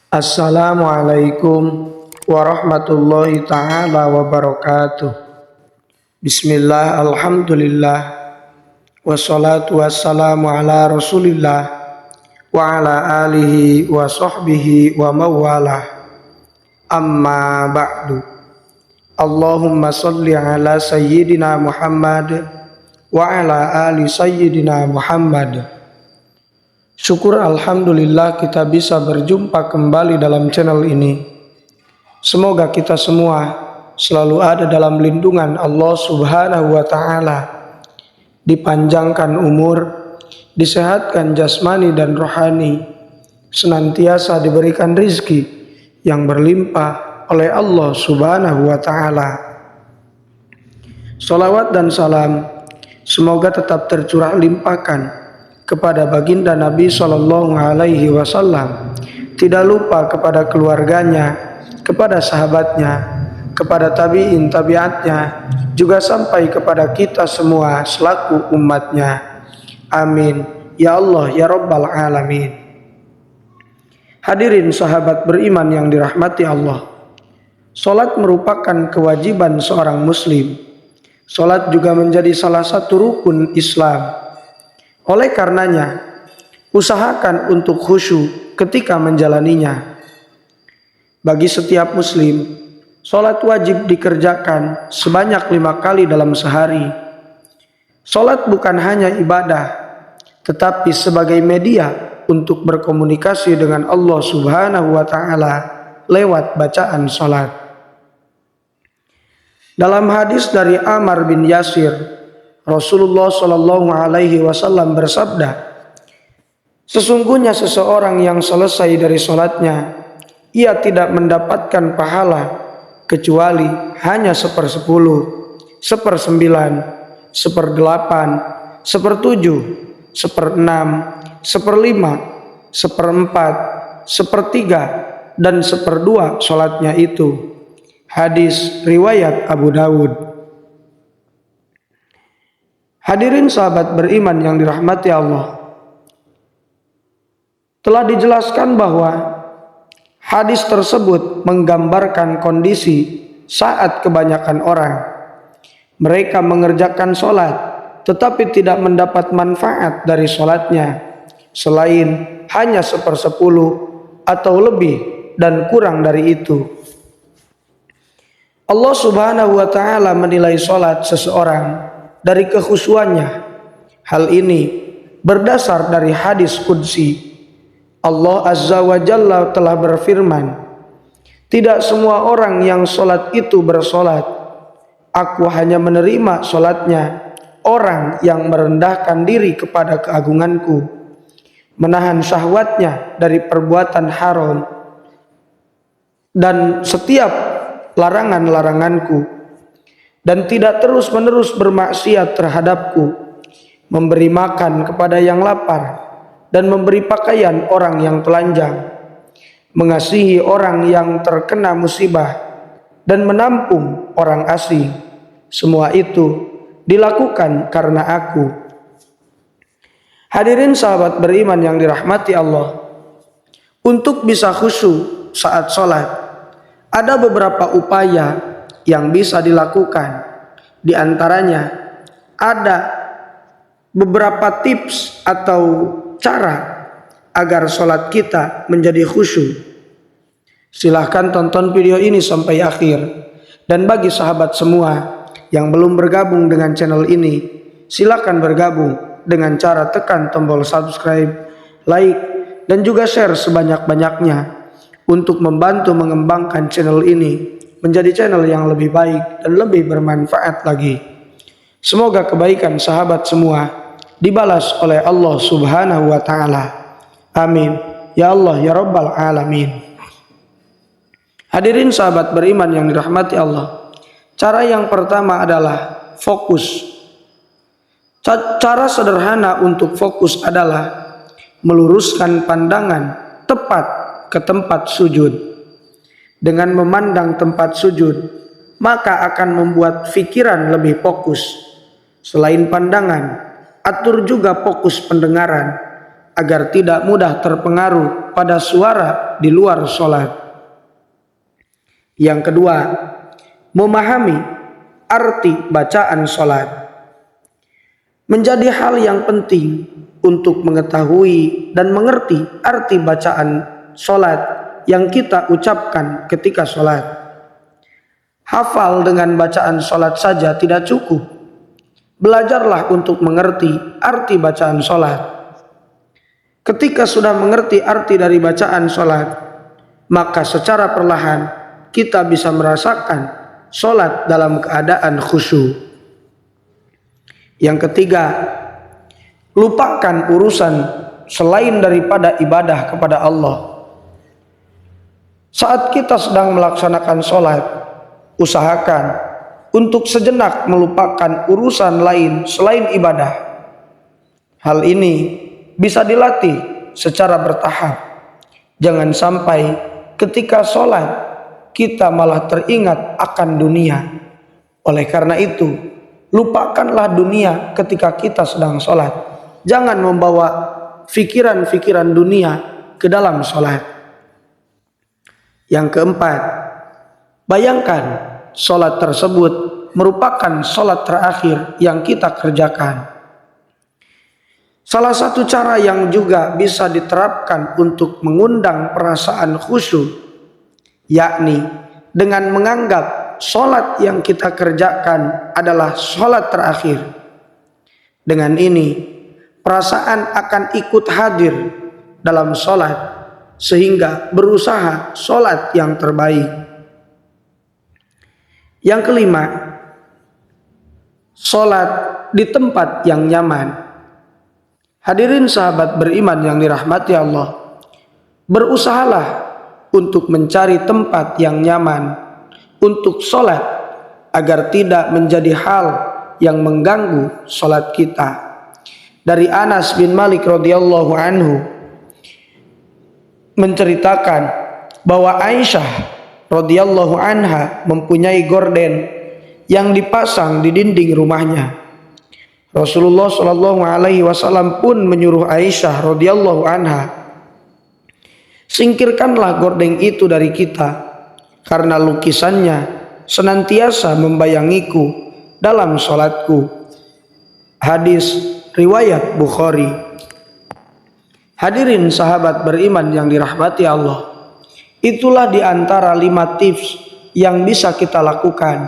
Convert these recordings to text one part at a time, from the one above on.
Assalamualaikum warahmatullahi taala wabarakatuh. Bismillah, alhamdulillah, wassalatu wassalamu ala rasulillah wa ala alihi wa sahbihi wa mawalah. Amma ba'du. Allahumma salli ala sayyidina Muhammad wa ala ali sayyidina Muhammad. Syukur alhamdulillah kita bisa berjumpa kembali dalam channel ini. Semoga kita semua selalu ada dalam lindungan Allah Subhanahu wa taala, dipanjangkan umur, disehatkan jasmani dan rohani, senantiasa diberikan rizki yang berlimpah oleh Allah Subhanahu wa taala. Salawat dan salam semoga tetap tercurah limpahkan kepada baginda Nabi Shallallahu Alaihi Wasallam, tidak lupa kepada keluarganya, kepada sahabatnya, kepada tabiin tabiatnya, juga sampai kepada kita semua selaku umatnya. Amin ya Allah ya Rabbal Alamin. Hadirin sahabat beriman yang dirahmati Allah, salat merupakan kewajiban seorang muslim. Salat juga menjadi salah satu rukun Islam. Oleh karenanya, usahakan untuk khusyuk ketika menjalaninya. Bagi setiap muslim, salat wajib dikerjakan sebanyak 5 kali dalam sehari. Salat bukan hanya ibadah, tetapi sebagai media untuk berkomunikasi dengan Allah Subhanahu wa taala lewat bacaan salat. Dalam hadis dari Ammar bin Yasir, Rasulullah Shallallahu Alaihi Wasallam bersabda, sesungguhnya seseorang yang selesai dari sholatnya, ia tidak mendapatkan pahala kecuali hanya 1/10, 1/9, 1/8, 1/7, 1/6, 1/5, 1/4, 1/3, dan 1/2 sholatnya itu. Hadis riwayat Abu Dawud. Hadirin sahabat beriman yang dirahmati Allah, telah dijelaskan bahwa hadis tersebut menggambarkan kondisi saat kebanyakan orang mereka mengerjakan sholat tetapi tidak mendapat manfaat dari sholatnya selain hanya 1/10 atau lebih dan kurang dari itu. Allah Subhanahu wa taala menilai sholat seseorang dari kekhusyuannya. Hal ini berdasar dari hadis qudsi. Allah Azza wa Jalla telah berfirman, tidak semua orang yang sholat itu bersolat. Aku hanya menerima sholatnya orang yang merendahkan diri kepada keagunganku, menahan syahwatnya dari perbuatan haram dan setiap larangan-laranganku, dan tidak terus-menerus bermaksiat terhadapku, memberi makan kepada yang lapar dan memberi pakaian orang yang telanjang, mengasihi orang yang terkena musibah dan menampung orang asing. Semua itu dilakukan karena aku. Hadirin sahabat beriman yang dirahmati Allah, untuk bisa khusyuk saat sholat, ada beberapa upaya yang bisa dilakukan. Di antaranya ada beberapa tips atau cara agar sholat kita menjadi khusyuk. Silahkan tonton video ini sampai akhir. Dan bagi sahabat semua yang belum bergabung dengan channel ini, silahkan bergabung dengan cara tekan tombol subscribe, like, dan juga share sebanyak-banyaknya untuk membantu mengembangkan channel ini menjadi channel yang lebih baik dan lebih bermanfaat lagi. Semoga kebaikan sahabat semua dibalas oleh Allah Subhanahu wa taala. Amin ya Allah ya Rabbal Alamin. Hadirin sahabat beriman yang dirahmati Allah, cara yang pertama adalah fokus. Cara sederhana untuk fokus adalah meluruskan pandangan tepat ke tempat sujud. Dengan memandang tempat sujud, maka akan membuat pikiran lebih fokus. Selain pandangan, atur juga fokus pendengaran agar tidak mudah terpengaruh pada suara di luar sholat. Yang kedua, memahami arti bacaan sholat. Menjadi hal yang penting untuk mengetahui dan mengerti arti bacaan sholat yang kita ucapkan ketika sholat. Hafal dengan bacaan sholat saja tidak cukup. Belajarlah untuk mengerti arti bacaan sholat. Ketika sudah mengerti arti dari bacaan sholat, maka secara perlahan kita bisa merasakan sholat dalam keadaan khusyuk. Yang ketiga, lupakan urusan selain daripada ibadah kepada Allah. Saat kita sedang melaksanakan sholat, usahakan untuk sejenak melupakan urusan lain selain ibadah. Hal ini bisa dilatih secara bertahap. Jangan sampai ketika sholat kita malah teringat akan dunia. Oleh karena itu, lupakanlah dunia ketika kita sedang sholat. Jangan membawa fikiran-fikiran dunia ke dalam sholat. Yang keempat, bayangkan sholat tersebut merupakan sholat terakhir yang kita kerjakan. Salah satu cara yang juga bisa diterapkan untuk mengundang perasaan khusyuk, yakni dengan menganggap sholat yang kita kerjakan adalah sholat terakhir. Dengan ini, perasaan akan ikut hadir dalam sholat, sehingga berusaha sholat yang terbaik. Yang kelima, sholat di tempat yang nyaman. Hadirin sahabat beriman yang dirahmati Allah, berusahalah untuk mencari tempat yang nyaman untuk sholat agar tidak menjadi hal yang mengganggu sholat kita. Dari Anas bin Malik radhiyallahu anhu menceritakan bahwa Aisyah radhiyallahu anha mempunyai gorden yang dipasang di dinding rumahnya. Rasulullah Shallallahu Alaihi Wasallam pun menyuruh Aisyah radhiyallahu anha, singkirkanlah gorden itu dari kita, karena lukisannya senantiasa membayangiku dalam sholatku. Hadis riwayat Bukhari. Hadirin sahabat beriman yang dirahmati Allah, itulah di antara 5 tips yang bisa kita lakukan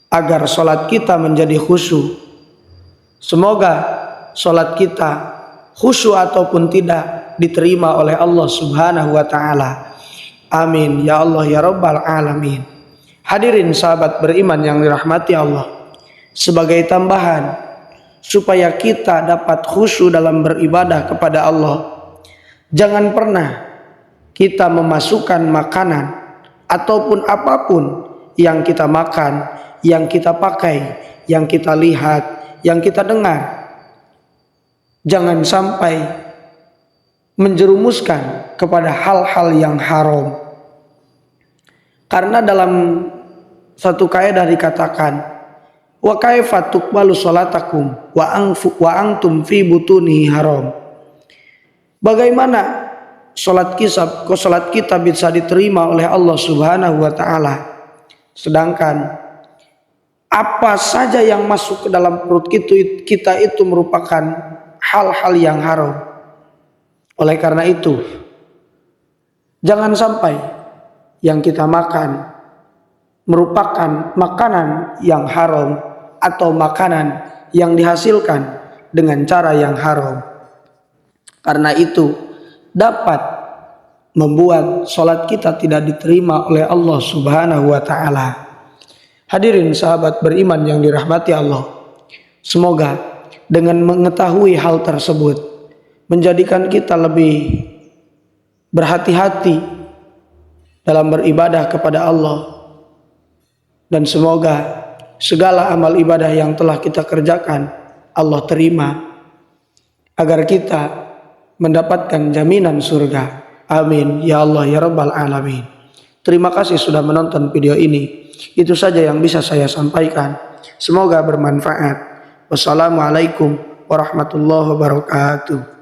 agar sholat kita menjadi khusyuk. Semoga sholat kita khusyuk ataupun tidak diterima oleh Allah Subhanahu wa ta'ala. Amin ya Allah ya Rabbal alamin. Hadirin sahabat beriman yang dirahmati Allah, sebagai tambahan supaya kita dapat khusyuk dalam beribadah kepada Allah, jangan pernah kita memasukkan makanan ataupun apapun yang kita makan, yang kita pakai, yang kita lihat, yang kita dengar, jangan sampai menjerumuskan kepada hal-hal yang haram. Karena dalam satu kaidah dikatakan, wa kaifa tuqbalu sholatakum wa antum fi butuni haram. Bagaimana salat kita bisa diterima oleh Allah Subhanahu wa taala, sedangkan apa saja yang masuk ke dalam perut kita itu merupakan hal-hal yang haram. Oleh karena itu, jangan sampai yang kita makan merupakan makanan yang haram atau makanan yang dihasilkan dengan cara yang haram. Karena itu dapat membuat sholat kita tidak diterima oleh Allah Subhanahu wa ta'ala. Hadirin sahabat beriman yang dirahmati Allah, semoga dengan mengetahui hal tersebut menjadikan kita lebih berhati-hati dalam beribadah kepada Allah, dan semoga segala amal ibadah yang telah kita kerjakan Allah terima, agar kita mendapatkan jaminan surga. Amin ya Allah ya Rabbal alamin. Terima kasih sudah menonton video ini. Itu saja yang bisa saya sampaikan. Semoga bermanfaat. Wassalamualaikum warahmatullahi wabarakatuh.